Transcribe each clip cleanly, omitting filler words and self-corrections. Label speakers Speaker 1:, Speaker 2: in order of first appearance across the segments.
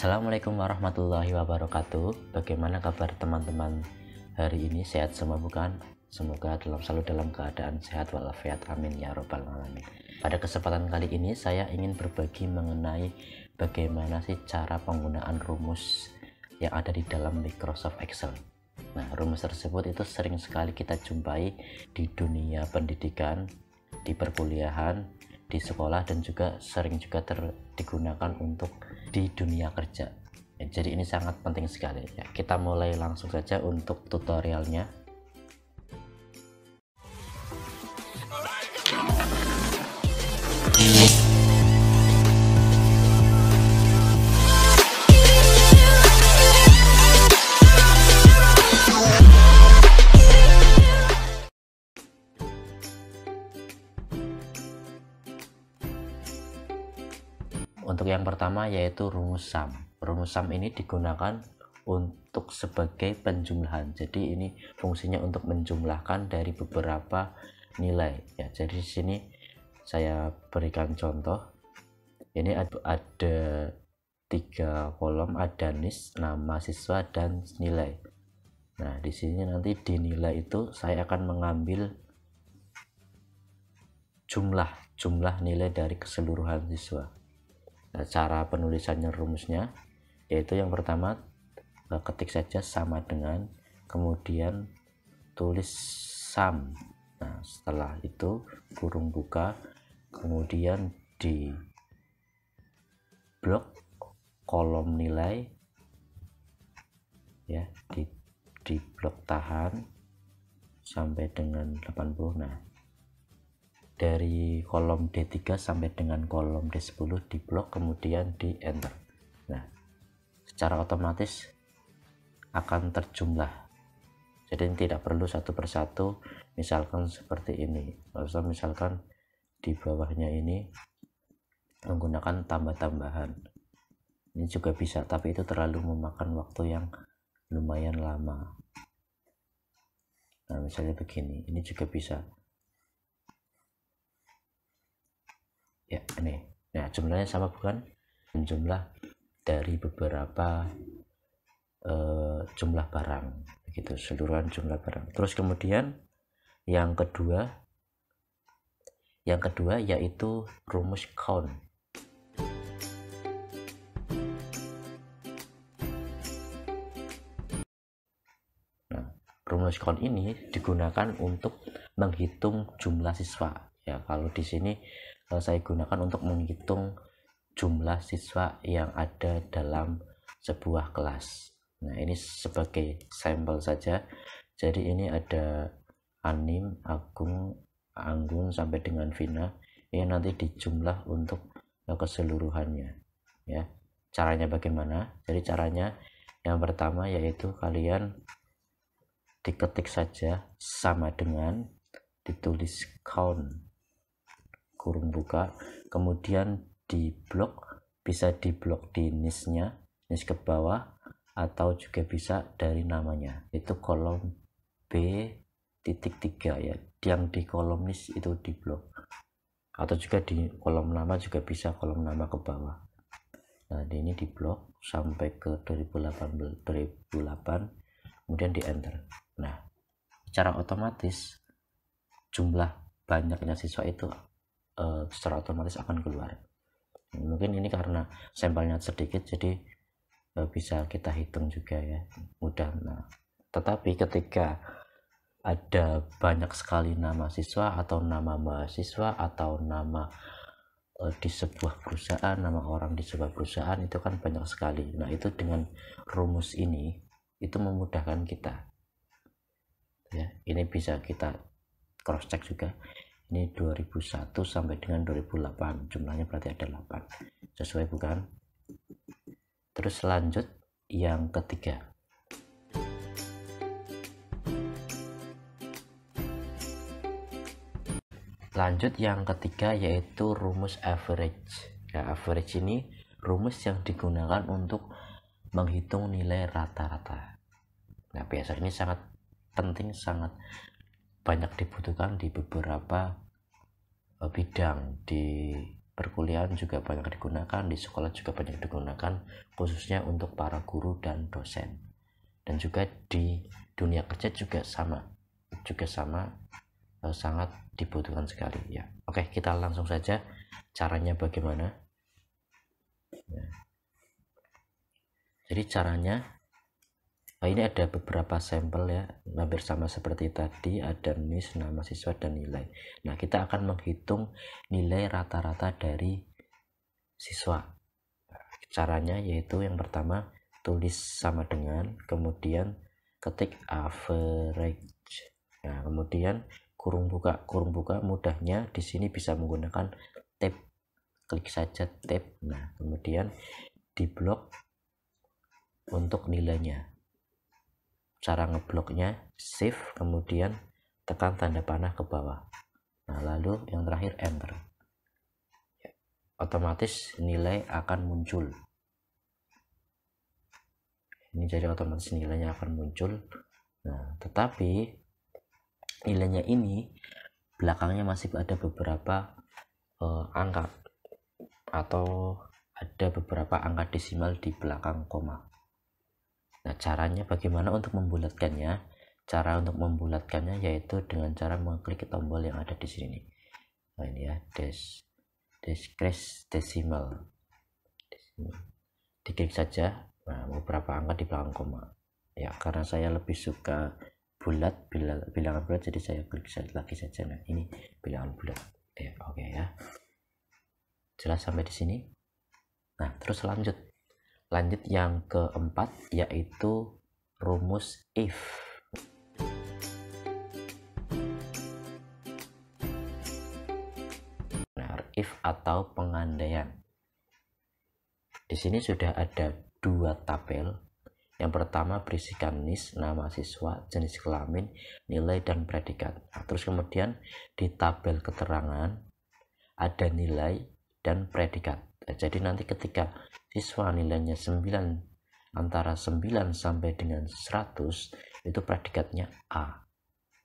Speaker 1: Assalamualaikum warahmatullahi wabarakatuh. Bagaimana kabar teman-teman hari ini? Sehat semua bukan? Semoga selalu dalam keadaan sehat walafiat. Amin ya robbal alamin. Pada kesempatan kali ini saya ingin berbagi mengenai bagaimana sih cara penggunaan rumus yang ada di dalam Microsoft Excel. Nah, rumus tersebut itu sering sekali kita jumpai di dunia pendidikan, di perkuliahan, di sekolah, dan juga sering juga digunakan untuk di dunia kerja. Jadi ini sangat penting sekali ya. Kita mulai langsung saja untuk tutorialnya. Untuk yang pertama yaitu rumus sum. Rumus sum ini digunakan untuk sebagai penjumlahan. Jadi ini fungsinya untuk menjumlahkan dari beberapa nilai ya. Jadi di sini saya berikan contoh. Ini ada 3 kolom, ada NIS, nama siswa, dan nilai. Nah, di sini nanti di nilai itu saya akan mengambil jumlah nilai dari keseluruhan siswa. Nah, cara penulisannya rumusnya yaitu yang pertama ketik saja sama dengan, kemudian tulis sum. Nah, setelah itu kurung buka, kemudian di blok kolom nilai ya, di blok tahan sampai dengan 80. Nah, dari kolom D3 sampai dengan kolom D10 di blok, kemudian di enter. Nah, secara otomatis akan terjumlah, jadi tidak perlu satu persatu. Misalkan seperti ini, misalkan di bawahnya ini menggunakan tambah-tambahan, ini juga bisa, tapi itu terlalu memakan waktu yang lumayan lama. Nah, misalnya begini, ini juga bisa ya. Ini nah, jumlahnya sama bukan? Jumlah dari beberapa jumlah barang, begitu, seluruhan jumlah barang. Terus kemudian yang kedua yaitu rumus count. Nah, rumus count ini digunakan untuk menghitung jumlah siswa ya. Kalau di sini saya gunakan untuk menghitung jumlah siswa yang ada dalam sebuah kelas. Nah, ini sebagai sampel saja. Jadi ini ada Anim, Agung, Anggun sampai dengan Vina. Ini nanti dijumlah untuk keseluruhannya ya. Caranya bagaimana? Jadi caranya yang pertama yaitu kalian diketik saja sama dengan, ditulis count kurung buka, kemudian di blok, bisa di blok di NIS-nya, NIS ke bawah, atau juga bisa dari namanya, itu kolom B.3 ya, yang di kolom NIS itu di blok, atau juga di kolom nama juga bisa, kolom nama ke bawah. Nah, ini di blok sampai ke 2008, kemudian di enter. Nah, secara otomatis jumlah banyaknya siswa itu secara otomatis akan keluar. Mungkin ini karena sampelnya sedikit, jadi bisa kita hitung juga ya, mudah. Nah, tetapi ketika ada banyak sekali nama siswa atau nama mahasiswa atau nama di sebuah perusahaan, nama orang di sebuah perusahaan, itu kan banyak sekali. Nah, itu dengan rumus ini itu memudahkan kita ya. Ini bisa kita cross check juga. Ini 2001 sampai dengan 2008, jumlahnya berarti ada 8, sesuai bukan? Terus lanjut yang ketiga. Lanjut yang ketiga yaitu rumus average. Ya, average ini rumus yang digunakan untuk menghitung nilai rata-rata. Nah, biasanya ini sangat penting, sangat banyak dibutuhkan di beberapa bidang, di perkuliahan juga banyak digunakan, di sekolah juga banyak digunakan, khususnya untuk para guru dan dosen. Dan juga di dunia kerja juga sama sangat dibutuhkan sekali ya. Oke, kita langsung saja caranya bagaimana. Ya. Jadi caranya ini ada beberapa sampel ya, hampir sama seperti tadi, ada NIS, nama siswa, dan nilai. Nah, kita akan menghitung nilai rata-rata dari siswa. Caranya yaitu yang pertama, tulis sama dengan, kemudian ketik average. Nah, kemudian kurung buka mudahnya di sini bisa menggunakan tab. Klik saja tab. Nah, kemudian di blok untuk nilainya. Cara ngebloknya shift kemudian tekan tanda panah ke bawah. Nah, lalu yang terakhir enter. Otomatis nilai akan muncul. Ini jadi otomatis nilainya akan muncul. Nah, tetapi nilainya ini belakangnya masih ada beberapa angka atau ada beberapa angka desimal di belakang koma. Nah, caranya bagaimana untuk membulatkannya? Cara untuk membulatkannya yaitu dengan cara mengklik tombol yang ada di sini. Nah, ini ya, decrease decimal. Diklik saja. Nah, beberapa angka di belakang koma. Ya, karena saya lebih suka bulat, bilangan bulat, jadi saya klik lagi saja. Nah, ini bilangan bulat. Ya, oke ya. Jelas sampai di sini. Nah, terus lanjut yang keempat yaitu rumus if. Nah, if atau pengandaian. Di sini sudah ada dua tabel. Yang pertama berisikan NIS, nama siswa, jenis kelamin, nilai, dan predikat. Nah, terus kemudian di tabel keterangan ada nilai dan predikat. Nah, jadi nanti ketika siswa nilainya 9, antara 9 sampai dengan 100, itu predikatnya A.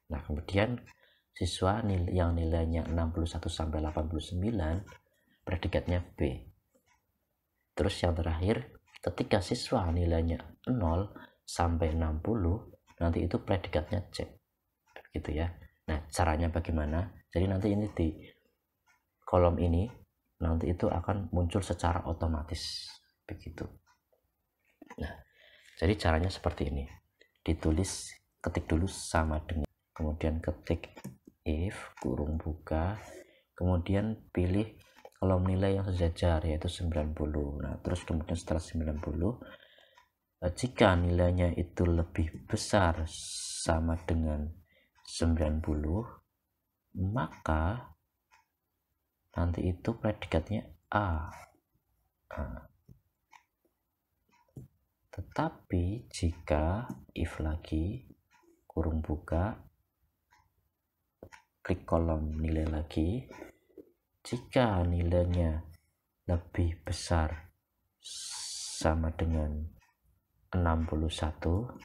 Speaker 1: Nah, kemudian siswa yang nilainya 61 sampai 89, predikatnya B. Terus yang terakhir, ketika siswa nilainya 0 sampai 60, nanti itu predikatnya C. Gitu ya. Nah, caranya bagaimana? Jadi nanti ini di kolom ini nanti itu akan muncul secara otomatis begitu. Nah, jadi caranya seperti ini. Ditulis, ketik dulu sama dengan, kemudian ketik if kurung buka, kemudian pilih kolom nilai yang sejajar yaitu 90. Nah, terus kemudian setelah 90, jika nilainya itu lebih besar sama dengan 90, maka nanti itu predikatnya A. Nah, tetapi jika if lagi kurung buka, klik kolom nilai lagi, jika nilainya lebih besar sama dengan 61,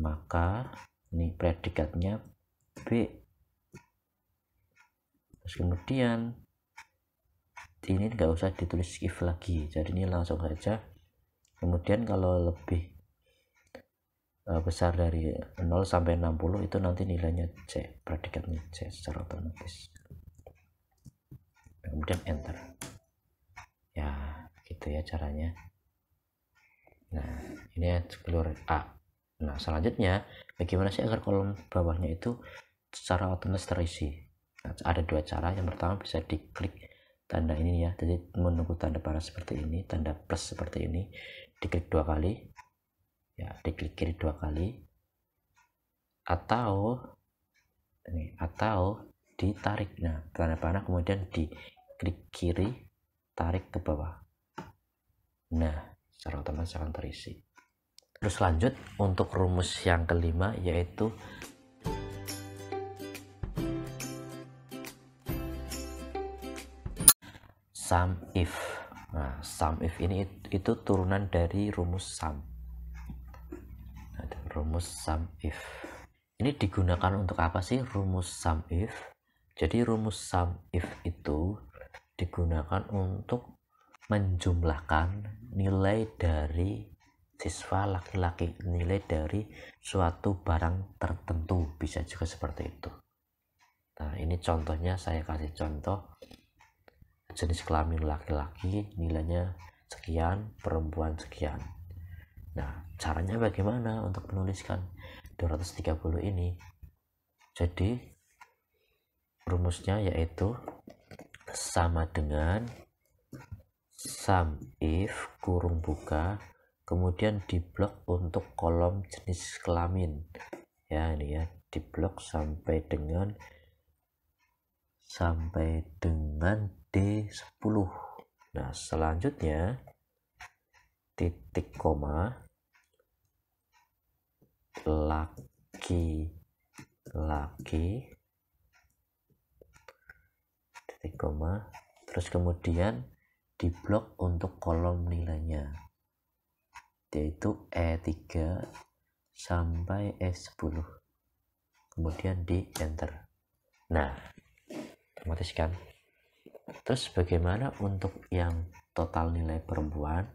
Speaker 1: maka ini predikatnya B. Terus kemudian ini nggak usah ditulis if lagi, jadi ini langsung saja. Kemudian kalau lebih besar dari 0 sampai 60 itu nanti nilainya C, predikatnya C secara otomatis. Kemudian enter. Ya, gitu ya caranya. Nah, ini keluar A. Nah, selanjutnya bagaimana sih agar kolom bawahnya itu secara otomatis terisi? Nah, ada dua cara. Yang pertama bisa diklik tanda ini ya, jadi menunggu tanda panah seperti ini, tanda plus seperti ini, diklik 2 kali ya, diklik kiri 2 kali, atau ini, atau ditarik. Nah, tanda panah kemudian diklik kiri, tarik ke bawah. Nah, secara otomatis akan terisi. Terus lanjut untuk rumus yang kelima yaitu sum if. Nah, sum if ini itu turunan dari rumus sum. Nah, rumus sum if ini digunakan untuk apa sih rumus sum if? Jadi rumus sum if itu digunakan untuk menjumlahkan nilai dari siswa laki-laki, nilai dari suatu barang tertentu, bisa juga seperti itu. Nah, ini contohnya, saya kasih contoh jenis kelamin laki-laki nilainya sekian, perempuan sekian. Nah, caranya bagaimana untuk menuliskan 230 ini? Jadi rumusnya yaitu sama dengan sum if kurung buka, kemudian diblok untuk kolom jenis kelamin ya, ini ya, diblok sampai dengan D10. Nah, selanjutnya titik koma laki-laki, titik koma, terus kemudian diblok untuk kolom nilainya, yaitu E3 sampai E10, kemudian di enter. Nah, otomatis kan. Terus bagaimana untuk yang total nilai perempuan?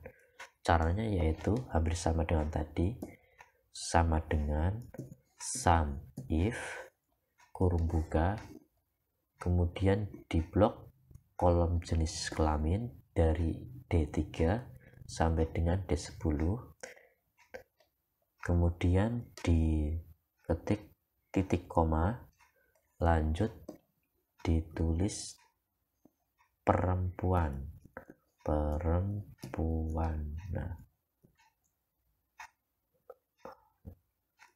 Speaker 1: Caranya yaitu hampir sama dengan tadi, sama dengan sum if kurung buka, kemudian diblok kolom jenis kelamin dari D3 sampai dengan D10, kemudian diketik titik koma, lanjut ditulis perempuan. Nah,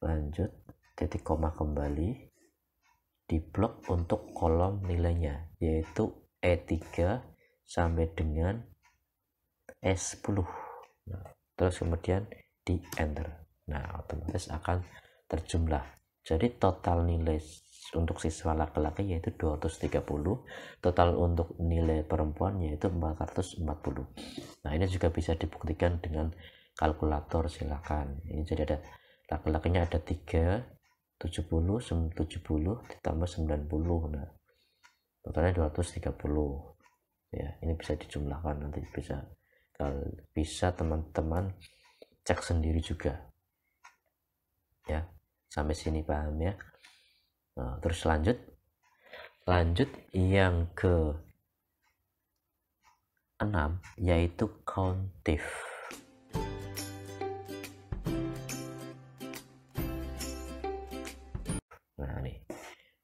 Speaker 1: lanjut titik koma kembali, diblok untuk kolom nilainya, yaitu E3 sampai dengan E10. Nah, terus kemudian di enter. Nah, otomatis akan terjumlah. Jadi total nilai untuk siswa laki-laki yaitu 230, total untuk nilai perempuan yaitu 440. Nah, ini juga bisa dibuktikan dengan kalkulator, silakan. Ini jadi ada laki-lakinya ada 3, 70 ditambah 90. Nah, totalnya 230. Ya, ini bisa dijumlahkan, nanti bisa teman-teman cek sendiri juga. Ya, sampai sini paham ya. Nah, terus lanjut yang ke 6 yaitu countif. Nah, nih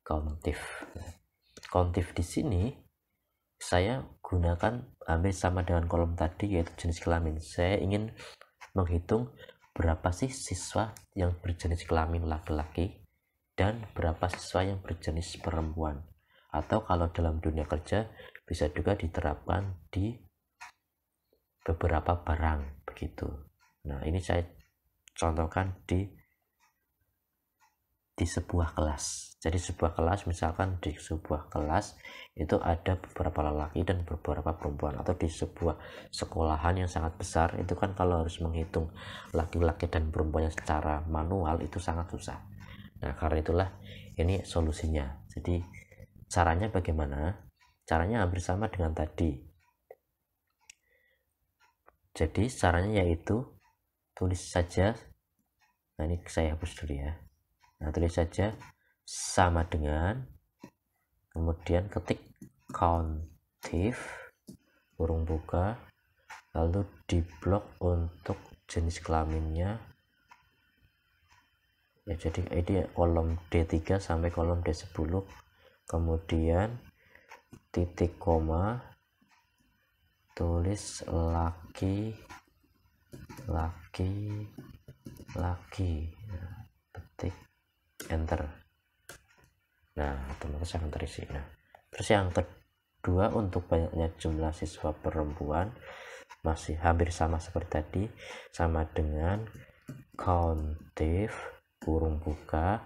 Speaker 1: countif. Countif di sini saya gunakan hampir sama dengan kolom tadi, yaitu jenis kelamin. Saya ingin menghitung berapa sih siswa yang berjenis kelamin laki-laki dan berapa siswa yang berjenis perempuan. Atau kalau dalam dunia kerja bisa juga diterapkan di beberapa barang begitu. Nah, ini saya contohkan di sebuah kelas. Jadi sebuah kelas, misalkan di sebuah kelas itu ada beberapa lelaki dan beberapa perempuan, atau di sebuah sekolahan yang sangat besar itu kan kalau harus menghitung laki-laki dan perempuannya secara manual itu sangat susah. Nah, karena itulah ini solusinya. Jadi caranya bagaimana? Caranya hampir sama dengan tadi. Jadi caranya yaitu tulis saja. Nah, ini saya hapus dulu ya. Nah, tulis saja sama dengan, kemudian ketik countif kurung buka, lalu diblok untuk jenis kelaminnya ya, jadi ini kolom D3 sampai kolom D10, kemudian titik koma, tulis laki. Nah, ketik enter. Nah, otomatis akan terisi. Nah, terus yang kedua, untuk banyaknya jumlah siswa perempuan masih hampir sama seperti tadi, sama dengan countif kurung buka,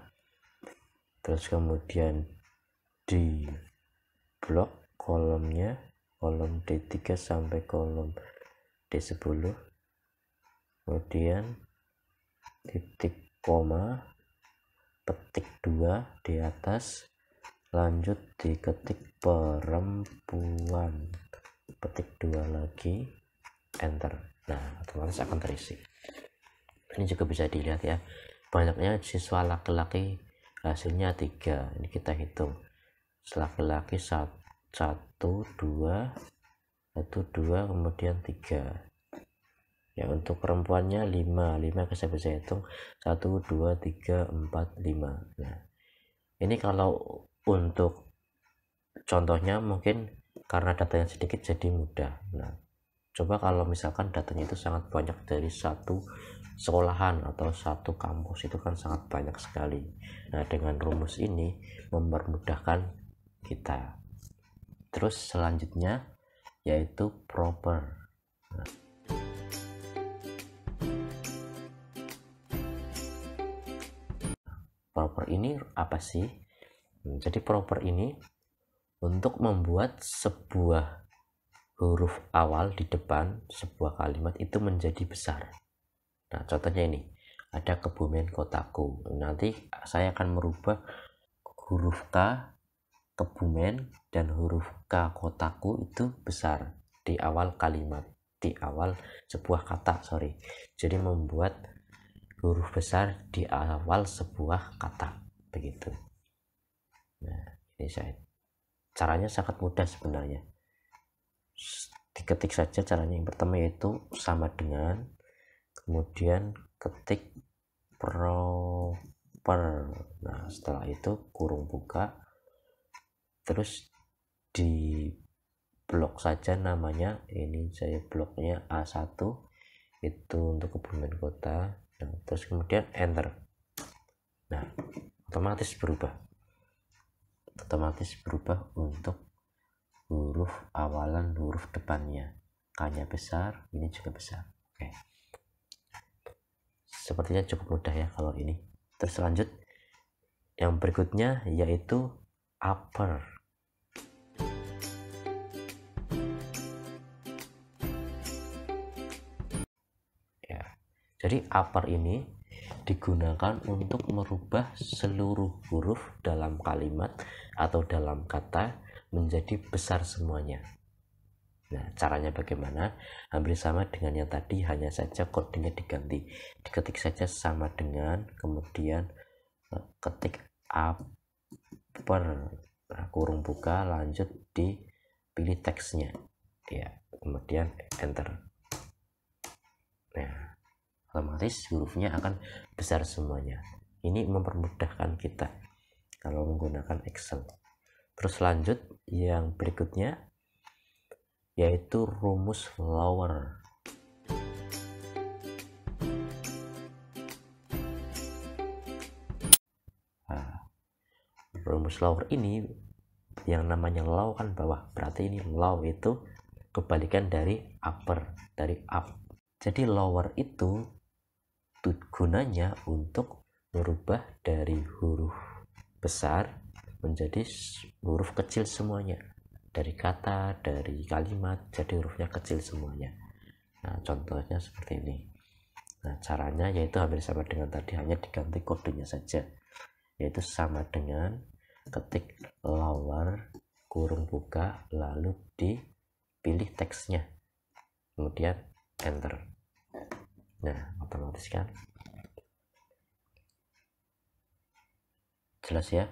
Speaker 1: terus kemudian di blok kolomnya, kolom D3 sampai kolom D10, kemudian titik koma, petik 2 di atas, lanjut diketik perempuan. ketik 2 lagi, enter. Nah, otomatis akan terisi. Ini juga bisa dilihat ya, banyaknya siswa laki-laki hasilnya 3. Ini kita hitung, laki-laki 1 2 kemudian 3 ya. Untuk perempuannya 5 bisa hitung 1 2 3 4 5. Nah, ini kalau untuk contohnya mungkin karena datanya sedikit jadi mudah. Nah, coba kalau misalkan datanya itu sangat banyak dari satu sekolahan atau satu kampus, itu kan sangat banyak sekali. Nah, dengan rumus ini mempermudahkan kita. Terus selanjutnya yaitu proper. Nah, proper ini apa sih? Jadi proper ini untuk membuat sebuah huruf awal di depan sebuah kalimat itu menjadi besar. Nah, contohnya ini, ada Kebumen kotaku. Nanti saya akan merubah huruf K Kebumen dan huruf K kotaku itu besar di awal kalimat, di awal sebuah kata, Jadi membuat huruf besar di awal sebuah kata, begitu. Nah, ini caranya sangat mudah sebenarnya. Diketik saja caranya. Yang pertama yaitu sama dengan, kemudian ketik proper. Nah, setelah itu kurung buka, terus di blok saja namanya. Ini saya bloknya A1, itu untuk Kebumen kota. Nah, terus kemudian enter. Nah, otomatis berubah untuk huruf awalan, huruf depannya. K-nya besar, ini juga besar. Oke, sepertinya cukup mudah ya kalau ini. Terus lanjut yang berikutnya yaitu upper. Ya, jadi upper ini digunakan untuk merubah seluruh huruf dalam kalimat atau dalam kata menjadi besar semuanya. Nah, caranya bagaimana? Hampir sama dengan yang tadi, hanya saja kodenya diganti. Diketik saja sama dengan, kemudian ketik upper, nah, kurung buka, lanjut dipilih teksnya ya, kemudian enter. Nah, otomatis hurufnya akan besar semuanya. Ini mempermudahkan kita kalau menggunakan Excel. Terus lanjut yang berikutnya yaitu rumus lower. Nah, rumus lower ini, yang namanya low kan bawah, berarti ini low itu kebalikan dari upper, dari up. Jadi lower itu gunanya untuk merubah dari huruf besar menjadi huruf kecil semuanya, dari kata, dari kalimat, jadi hurufnya kecil semuanya. Nah, contohnya seperti ini. Nah, caranya yaitu hampir sama dengan tadi, hanya diganti kodenya saja, yaitu sama dengan ketik lower, kurung buka, lalu dipilih teksnya, kemudian enter. Nah, otomatis kan jelas ya.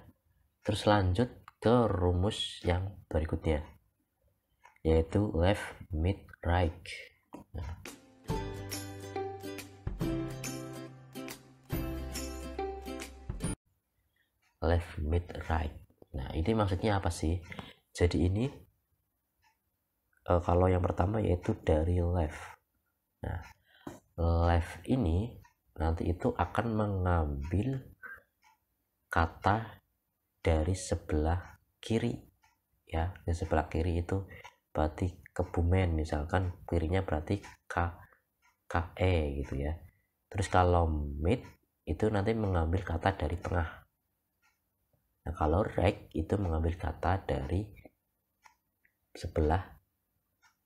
Speaker 1: Terus lanjut ke rumus yang berikutnya yaitu left, mid, right. Nah, left, mid, right. Nah, ini maksudnya apa sih? Jadi ini kalau yang pertama yaitu dari left. Nah, left ini nanti itu akan mengambil kata dari sebelah kiri ya. Di sebelah kiri itu berarti Kebumen, misalkan kirinya berarti KE gitu ya. Terus kalau mid itu nanti mengambil kata dari tengah. Nah, kalau right itu mengambil kata dari sebelah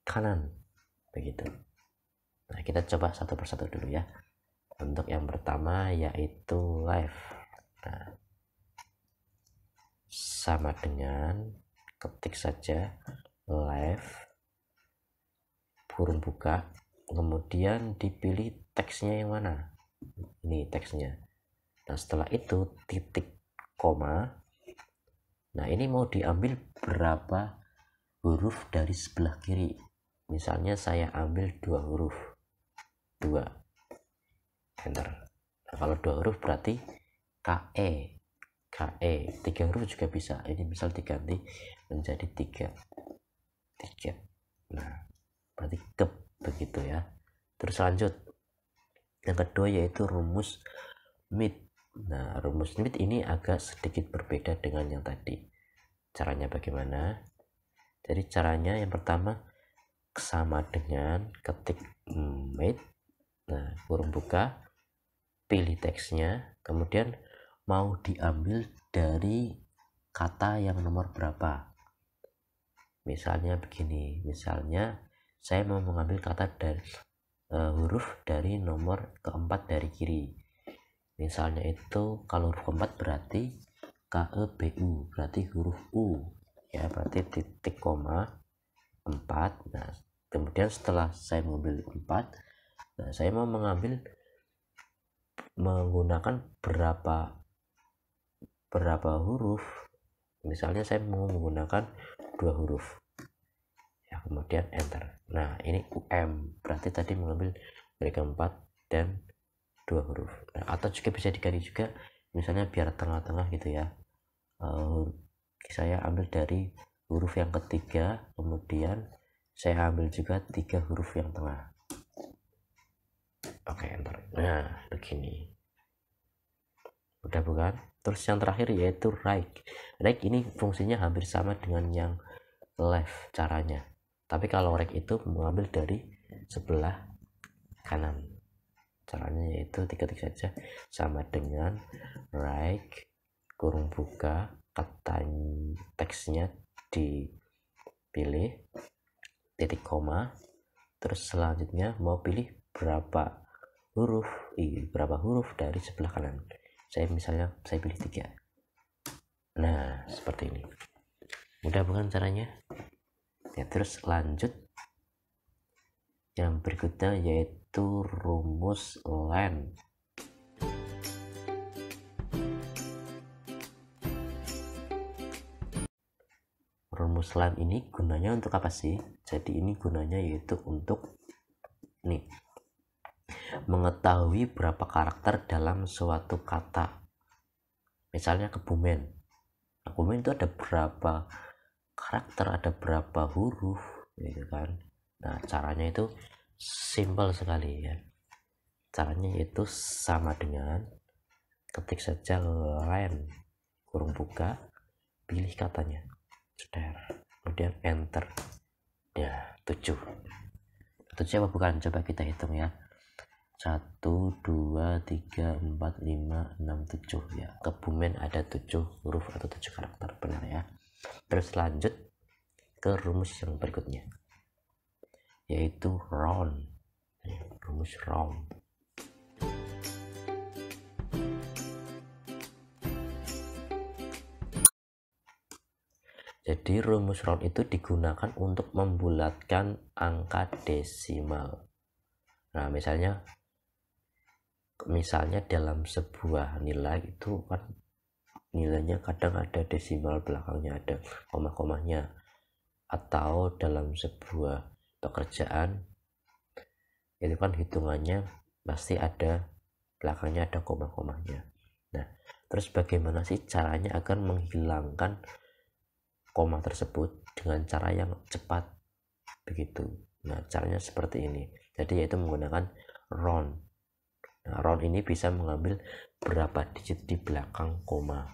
Speaker 1: kanan, begitu. Nah, kita coba satu persatu dulu ya. Untuk yang pertama yaitu left. Nah, sama dengan ketik saja left, kurung buka, kemudian dipilih teksnya yang mana, ini teksnya. Nah setelah itu titik koma. Nah ini mau diambil berapa huruf dari sebelah kiri, misalnya saya ambil 2 huruf, 2, enter. Nah kalau 2 huruf berarti KE, 3 huruf juga bisa, ini misal diganti menjadi 3. Nah berarti kep, begitu ya. Terus lanjut yang kedua yaitu rumus mid. Nah rumus mid ini agak sedikit berbeda dengan yang tadi. Caranya bagaimana? Jadi caranya yang pertama sama dengan ketik mid, nah kurung buka, pilih teksnya, kemudian mau diambil dari kata yang nomor berapa. Misalnya begini, misalnya saya mau mengambil kata dari huruf dari nomor keempat dari kiri. Misalnya itu kalau huruf keempat berarti KEBU, berarti huruf U ya, berarti titik koma 4. Nah kemudian setelah saya mengambil 4, nah saya mau mengambil menggunakan berapa huruf, misalnya saya mau menggunakan 2 huruf ya, kemudian enter. Nah ini UM, berarti tadi mengambil dari keempat dan 2 huruf. Nah, atau juga bisa diganti juga, misalnya biar tengah-tengah gitu ya, saya ambil dari huruf yang ketiga, kemudian saya ambil juga 3 huruf yang tengah. Oke, enter. Nah begini, udah bukan? Terus yang terakhir yaitu right. Right ini fungsinya hampir sama dengan yang left caranya, tapi kalau right itu mengambil dari sebelah kanan. Caranya yaitu ketik saja sama dengan right kurung buka, kata teksnya dipilih, titik koma, terus selanjutnya mau pilih berapa huruf dari sebelah kanan. Saya pilih 3. Nah seperti ini, mudah bukan caranya ya. Terus lanjut yang berikutnya yaitu rumus len. Rumus len ini gunanya untuk apa sih? Jadi ini gunanya yaitu untuk nih, mengetahui berapa karakter dalam suatu kata. Misalnya Kebumen. Kebumen itu ada berapa karakter, ada berapa huruf gitu kan. Nah caranya itu simple sekali ya. Caranya yaitu sama dengan ketik saja len kurung buka, pilih katanya, kemudian enter. Ya 7 apa bukan, coba kita hitung ya. 1, 2, 3, 4, 5, 6, 7 ya. Kebumen ada 7 huruf atau 7 karakter, benar ya. Terus lanjut ke rumus yang berikutnya yaitu round. Rumus round. Jadi rumus round itu digunakan untuk membulatkan angka desimal. Nah misalnya dalam sebuah nilai itu kan nilainya kadang ada desimal belakangnya, ada koma-komanya, atau dalam sebuah pekerjaan itu kan hitungannya pasti ada belakangnya ada koma-komanya. Nah terus bagaimana sih caranya agar menghilangkan koma tersebut dengan cara yang cepat begitu? Nah caranya seperti ini, jadi yaitu menggunakan round. Nah, round ini bisa mengambil berapa digit di belakang koma.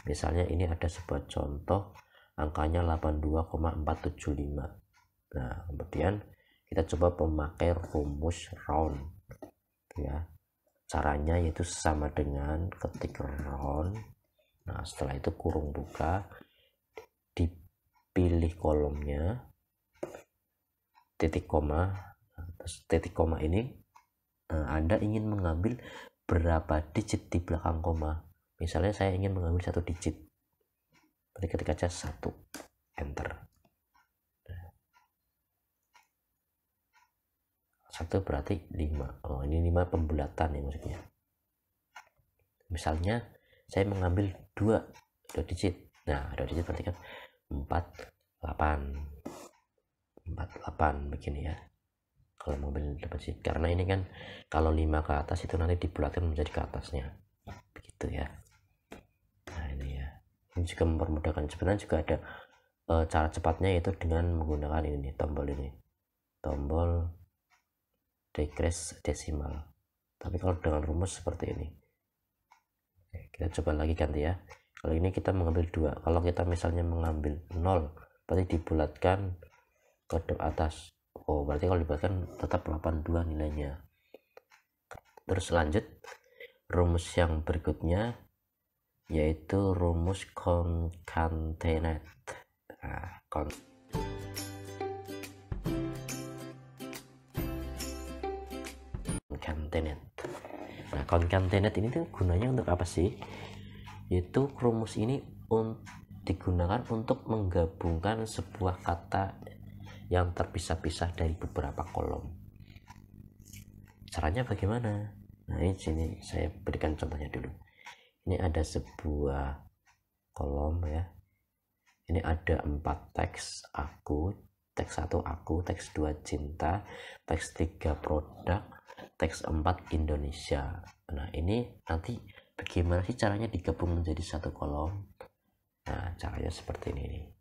Speaker 1: Misalnya ini ada sebuah contoh, angkanya 82,475. Nah kemudian kita coba memakai rumus round ya. Caranya yaitu sama dengan ketik round. Nah setelah itu kurung buka, dipilih kolomnya, titik koma. Terus titik koma ini Anda ingin mengambil berapa digit di belakang koma. Misalnya saya ingin mengambil 1 digit, berarti ketik aja 1, enter. 1 berarti 5. Oh, ini 5 pembulatan ya maksudnya. Misalnya saya mengambil 2 digit. Nah, 2 digit berarti kan 48 begini ya. Kalau mengambil 2 digit, karena ini kan kalau 5 ke atas itu nanti dibulatkan menjadi ke atasnya. Begitu ya. Nah, ini ya. Ini juga mempermudahkan. Sebenarnya juga ada cara cepatnya, yaitu dengan menggunakan ini tombol decrease desimal. Tapi kalau dengan rumus seperti ini, kita coba lagi ganti ya. Kalau ini kita mengambil 2, kalau kita misalnya mengambil 0 berarti dibulatkan ke atas. Oh, berarti kalau dibulatkan tetap 82 nilainya. Terus lanjut rumus yang berikutnya, yaitu rumus concatenate. Nah, concatenate. Nah, concatenate ini tuh gunanya untuk apa sih? Yaitu rumus ini digunakan untuk menggabungkan sebuah kata yang terpisah-pisah dari beberapa kolom. Caranya bagaimana? Nah, ini sini saya berikan contohnya dulu. Ini ada sebuah kolom ya. Ini ada 4 teks aku, teks 1 aku, teks 2 cinta, teks 3 produk, teks 4 Indonesia. Nah, ini nanti bagaimana sih caranya digabung menjadi satu kolom? Nah, caranya seperti ini nih.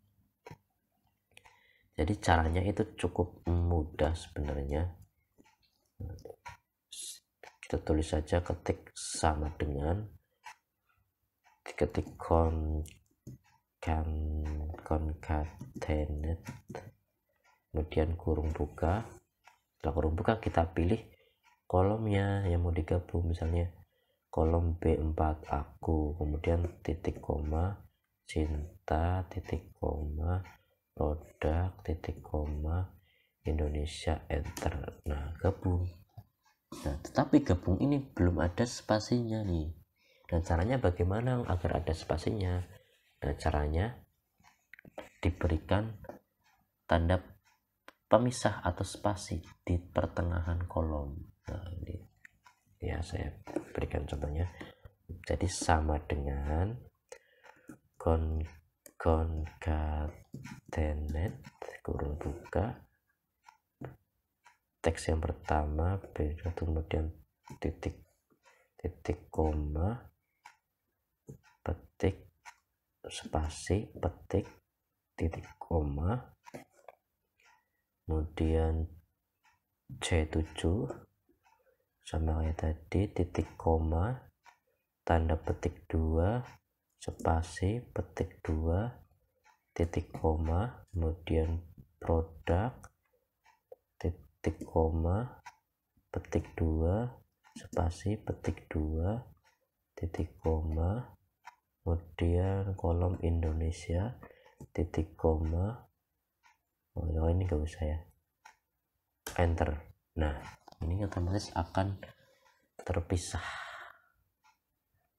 Speaker 1: Jadi caranya itu cukup mudah sebenarnya. Kita tulis saja, ketik sama dengan, diketik concatenate, kemudian kurung buka. Setelah kurung buka kita pilih kolomnya yang mau digabung, misalnya kolom B4 aku, kemudian titik koma cinta, titik koma produk, titik koma Indonesia, enter. Nah, gabung. Nah, tetapi gabung ini belum ada spasinya nih. Dan caranya bagaimana agar ada spasinya? Nah, caranya diberikan tanda pemisah atau spasi di pertengahan kolom. Nah, ini ya saya berikan contohnya. Jadi sama dengan concatenate kurung buka, teks yang pertama B1, kemudian titik koma, petik spasi, petik titik koma, kemudian C7 sama kayak tadi, titik koma, tanda petik 2, spasi, petik 2, titik koma, kemudian produk, titik koma, petik 2, spasi, petik 2, titik koma, kemudian kolom Indonesia, titik koma. Oh, ini gak usah ya, enter. Nah, ini otomatis akan terpisah.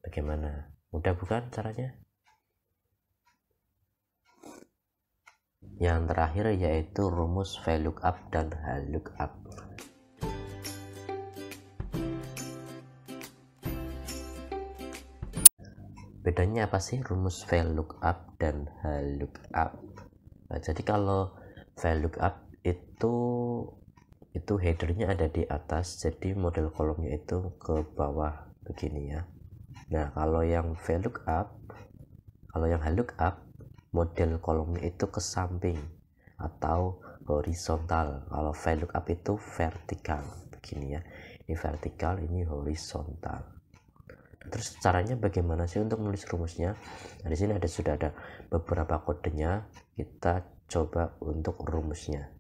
Speaker 1: Bagaimana? Mudah bukan caranya? Yang terakhir yaitu rumus VLOOKUP dan HLOOKUP. Bedanya apa sih rumus VLOOKUP dan HLOOKUP? Nah, jadi kalau VLOOKUP itu headernya ada di atas, jadi model kolomnya itu ke bawah begini ya. Nah, kalau yang HLOOKUP model kolomnya itu ke samping atau horizontal. Kalau VLOOKUP itu vertikal begini ya. Ini vertikal, ini horizontal. Terus caranya bagaimana sih untuk menulis rumusnya? Nah, di sini sudah ada beberapa kodenya. Kita coba untuk rumusnya.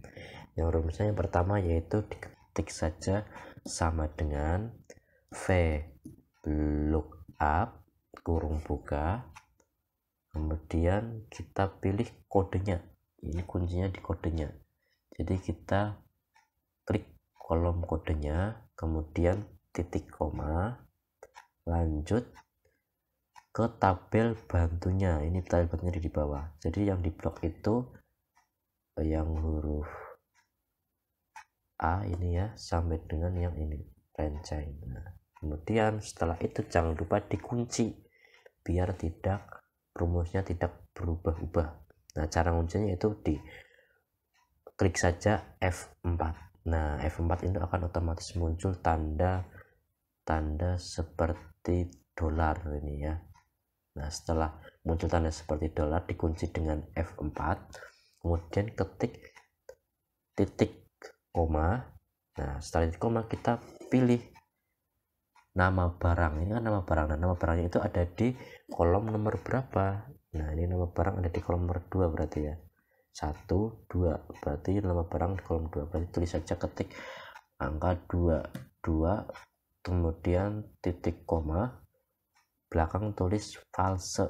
Speaker 1: Yang rumusnya yang pertama yaitu diketik saja sama dengan VLOOKUP kurung buka, kemudian kita pilih kodenya. Ini kuncinya di kodenya. Jadi kita klik kolom kodenya, kemudian titik koma, lanjut ke tabel bantunya. Ini tabel bantunya di bawah. Jadi yang di blok itu yang huruf A ini ya sampai dengan yang ini rencai. Nah, kemudian setelah itu jangan lupa dikunci biar tidak rumusnya tidak berubah-ubah. Nah, cara kuncinya itu di klik saja F4. Nah, F4 itu akan otomatis muncul tanda seperti dolar ini ya. Nah, setelah muncul tanda seperti dolar dikunci dengan F4, kemudian ketik titik koma. Nah, setelah titik koma kita pilih nama barang. Ini kan nama barang. Nah, nama barangnya itu ada di kolom nomor berapa? Nah, ini nama barang ada di kolom nomor 2 berarti ya. 1, 2 berarti nama barang di kolom 2. Berarti tulis saja ketik angka 2 kemudian titik koma, belakang tulis false.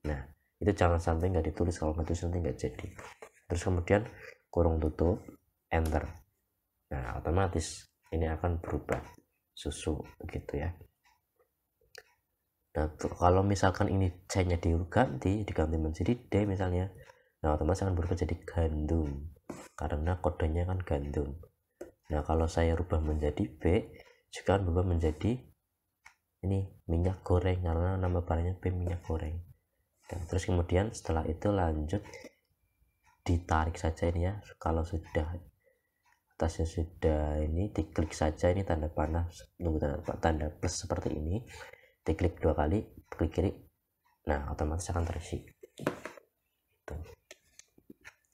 Speaker 1: Nah, itu jangan sampai nggak ditulis, kalau nggak tulis nanti nggak jadi. Terus kemudian kurung tutup, enter. Nah, otomatis ini akan berubah susu gitu ya. Nah, kalau misalkan ini C-nya diganti menjadi D misalnya, nah otomatis akan berubah jadi gandum karena kodenya kan gandum. Nah, kalau saya rubah menjadi B juga akan berubah menjadi ini minyak goreng karena nama barangnya B minyak goreng. Dan terus kemudian setelah itu lanjut ditarik saja ini ya. Kalau sudah atasnya sudah ini diklik saja ini tanda panah, tunggu tanda plus seperti ini, diklik 2 kali, klik kiri, nah otomatis akan terisi.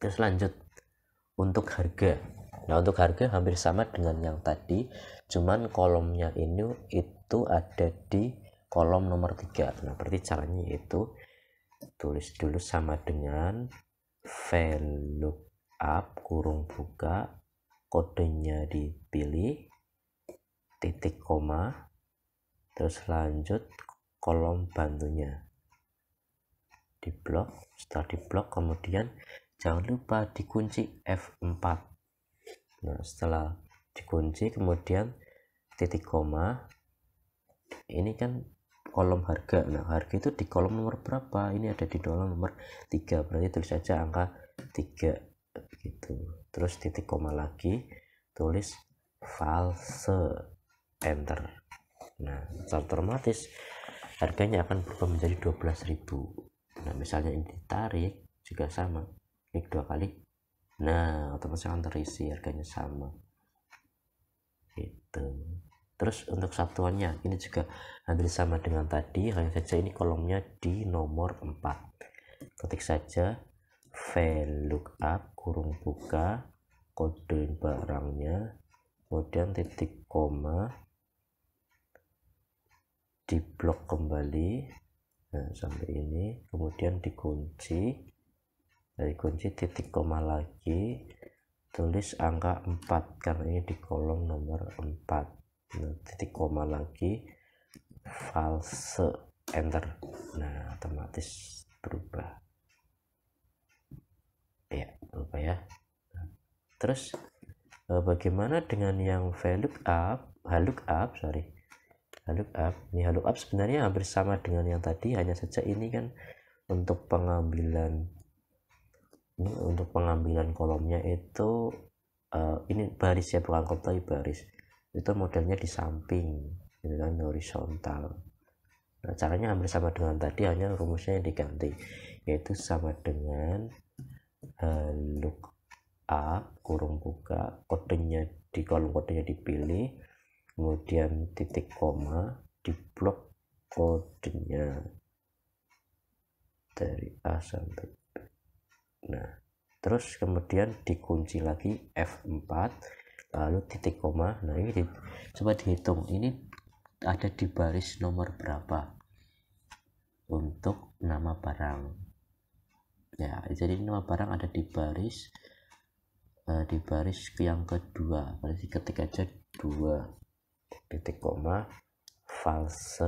Speaker 1: Terus lanjut untuk harga. Nah, untuk harga hampir sama dengan yang tadi, cuman kolomnya ini itu ada di kolom nomor 3. Nah, berarti caranya yaitu tulis dulu sama dengan VLOOKUP kurung buka, kodenya dipilih, titik koma, terus lanjut kolom bantunya diblok. Setelah diblok kemudian jangan lupa dikunci F4. Nah, setelah dikunci kemudian titik koma, ini kan kolom harga. Nah, harga itu di kolom nomor berapa? Ini ada di kolom nomor 3, berarti tulis saja angka 3 gitu. Terus titik koma lagi, tulis false, enter. Nah, otomatis harganya akan berubah menjadi 12.000. Nah, misalnya ini ditarik juga sama, klik 2 kali, nah otomatis akan terisi, harganya sama gitu. Terus untuk satuannya ini juga hampir sama dengan tadi, hanya saja ini kolomnya di nomor 4. Ketik saja VLOOKUP kurung buka, kode barangnya, kemudian titik koma, diblok kembali, nah sampai ini, kemudian dikunci, dari kunci titik koma lagi, tulis angka 4 karena ini di kolom nomor 4. Nah, titik koma lagi, false, enter. Nah, otomatis berubah ya, berubah ya. Nah, terus bagaimana dengan yang VLOOKUP, HLOOKUP ini HLOOKUP sebenarnya hampir sama dengan yang tadi, hanya saja ini kan untuk pengambilan kolomnya itu ini baris ya, bukan kolom tapi baris. Itu modelnya di samping dengan horizontal. Nah, caranya hampir sama dengan tadi, hanya rumusnya yang diganti, yaitu sama dengan lookup kurung buka, kodenya di kolom kodenya dipilih, kemudian titik koma, diblok kodenya dari A sampai B. Nah, terus kemudian dikunci lagi F4, lalu titik koma. Nah, ini coba dihitung, ini ada di baris nomor berapa untuk nama barang ya. Jadi nama barang ada di baris yang kedua, berarti ketik aja 2 titik koma, false,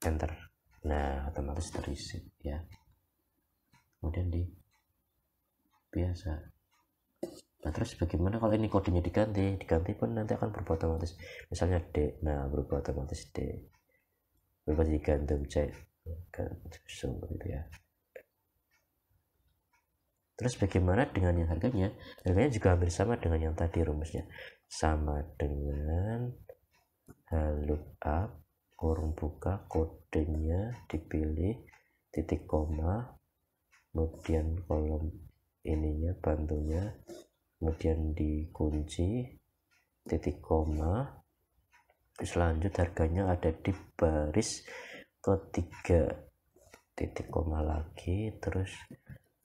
Speaker 1: enter. Nah, otomatis terisi ya. Kemudian di biasa. Nah, terus bagaimana kalau ini kodenya diganti pun nanti akan berubah otomatis, misalnya D, nah berubah otomatis D, berubah jadi gandum C, gitu ya. Terus bagaimana dengan yang harganya? Harganya juga hampir sama dengan yang tadi rumusnya. Sama dengan lookup kurung buka, kodenya dipilih, titik koma, kemudian kolom ininya bantunya, kemudian dikunci, titik koma, selanjut harganya ada di baris ketiga, titik koma lagi, terus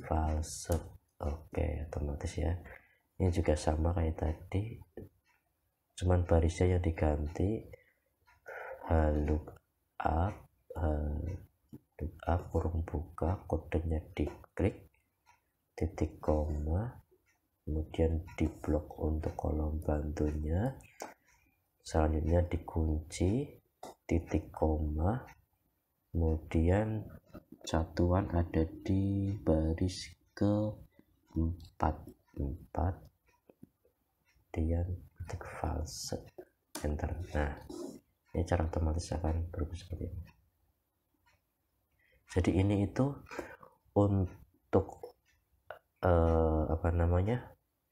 Speaker 1: false. Oke, otomatis ya. Ini juga sama kayak tadi, cuman barisnya yang diganti, lookup kurung buka, kodenya diklik, titik koma, kemudian diblok untuk kolom bantunya, selanjutnya dikunci, titik koma, kemudian satuan ada di baris keempat, kemudian titik false, enter. Nah, ini cara otomatis akan berubah seperti ini. Jadi ini itu untuk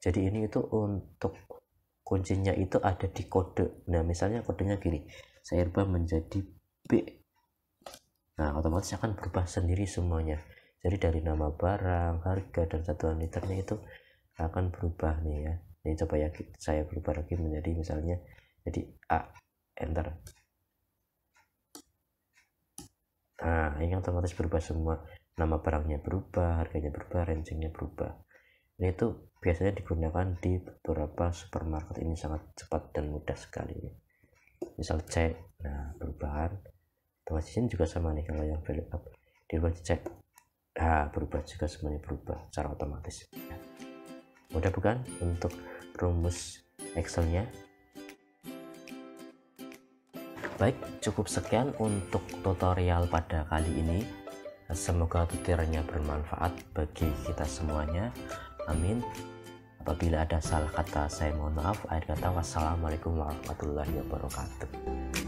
Speaker 1: jadi ini itu untuk kuncinya itu ada di kode. Nah, misalnya kodenya gini, saya rubah menjadi B. Nah, otomatis akan berubah sendiri semuanya. Jadi dari nama barang, harga, dan satuan liternya itu akan berubah nih ya. Ini coba ya, saya berubah lagi menjadi misalnya jadi A, enter. Nah, ini otomatis berubah semua. Nama barangnya berubah, harganya berubah, rangingnya berubah. Ini itu biasanya digunakan di beberapa supermarket. Ini sangat cepat dan mudah sekali. Misal cek, nah perubahan otomatis ini juga sama nih. Kalau yang value up dirubah cek, nah berubah juga, semuanya berubah secara otomatis. Mudah bukan untuk rumus Excelnya? Baik, cukup sekian untuk tutorial pada kali ini. Semoga tutorialnya bermanfaat bagi kita semuanya. Amin. Apabila ada salah kata, saya mohon maaf. Akhir kata, wassalamualaikum warahmatullahi wabarakatuh.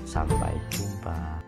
Speaker 1: Sampai jumpa.